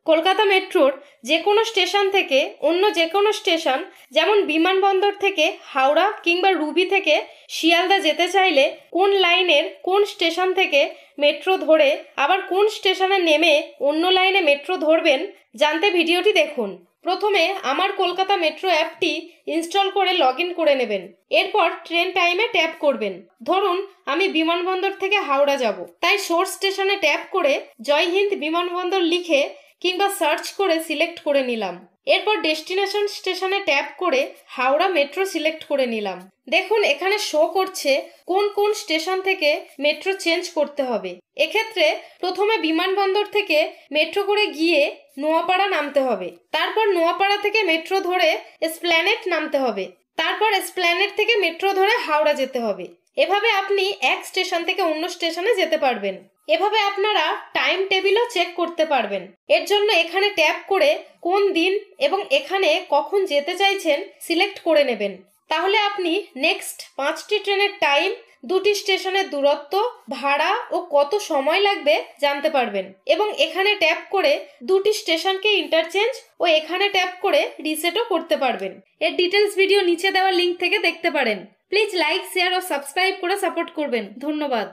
কলকাতা মেট্রোর যে কোনো স্টেশন থেকে অন্য যে কোনো স্টেশন, যেমন বিমানবন্দর থেকে হাওড়া কিংবা রুবি থেকে শিয়ালদা যেতে চাইলে কোন লাইনের কোন স্টেশন থেকে মেট্রো ধরে আবার কোন স্টেশনে নেমে অন্য লাইনে মেট্রো ধরবেন জানতে ভিডিওটি দেখুন। প্রথমে আমার কলকাতা মেট্রো অ্যাপটি ইনস্টল করে লগ ইন করে নেবেন। এরপর ট্রেন টাইমে ট্যাপ করবেন। ধরুন আমি বিমানবন্দর থেকে হাওড়া যাব, তাই সোর্স স্টেশনে ট্যাপ করে জয় হিন্দ বিমানবন্দর লিখে কিংবা সার্চ করে সিলেক্ট করে নিলাম। এরপর ডেস্টিনেশন স্টেশনে ট্যাপ করে হাওড়া মেট্রো সিলেক্ট করে নিলাম। দেখুন এখানে শো করছে কোন কোন স্টেশন থেকে মেট্রো চেঞ্জ করতে হবে। এক্ষেত্রে প্রথমে বিমানবন্দর থেকে মেট্রো করে গিয়ে নোয়াপাড়া নামতে হবে, তারপর নোয়াপাড়া থেকে মেট্রো ধরে এসপ্ল্যানেড নামতে হবে, তারপর এসপ্ল্যানেড থেকে মেট্রো ধরে হাওড়া যেতে হবে। এভাবে আপনি এক স্টেশন থেকে অন্য স্টেশনে যেতে পারবেন। এভাবে আপনারা টাইম টেবিলও চেক করতে পারবেন। এর জন্য এখানে ট্যাপ করে কোন দিন এবং এখানে কখন যেতে চাইছেন সিলেক্ট করে নেবেন। তাহলে আপনি নেক্সট 5টি ট্রেনের টাইম, 2টি স্টেশনের দূরত্ব, ভাড়া ও কত সময় লাগবে জানতে পারবেন। এবং এখানে ট্যাপ করে 2টি স্টেশনকে ইন্টারচেঞ্জ ও এখানে ট্যাপ করে রিসেটও করতে পারবেন। এর ডিটেলস ভিডিও নিচে দেওয়া লিঙ্ক থেকে দেখতে পারেন। প্লিজ লাইক, শেয়ার ও সাবস্ক্রাইব করে সাপোর্ট করবেন। ধন্যবাদ।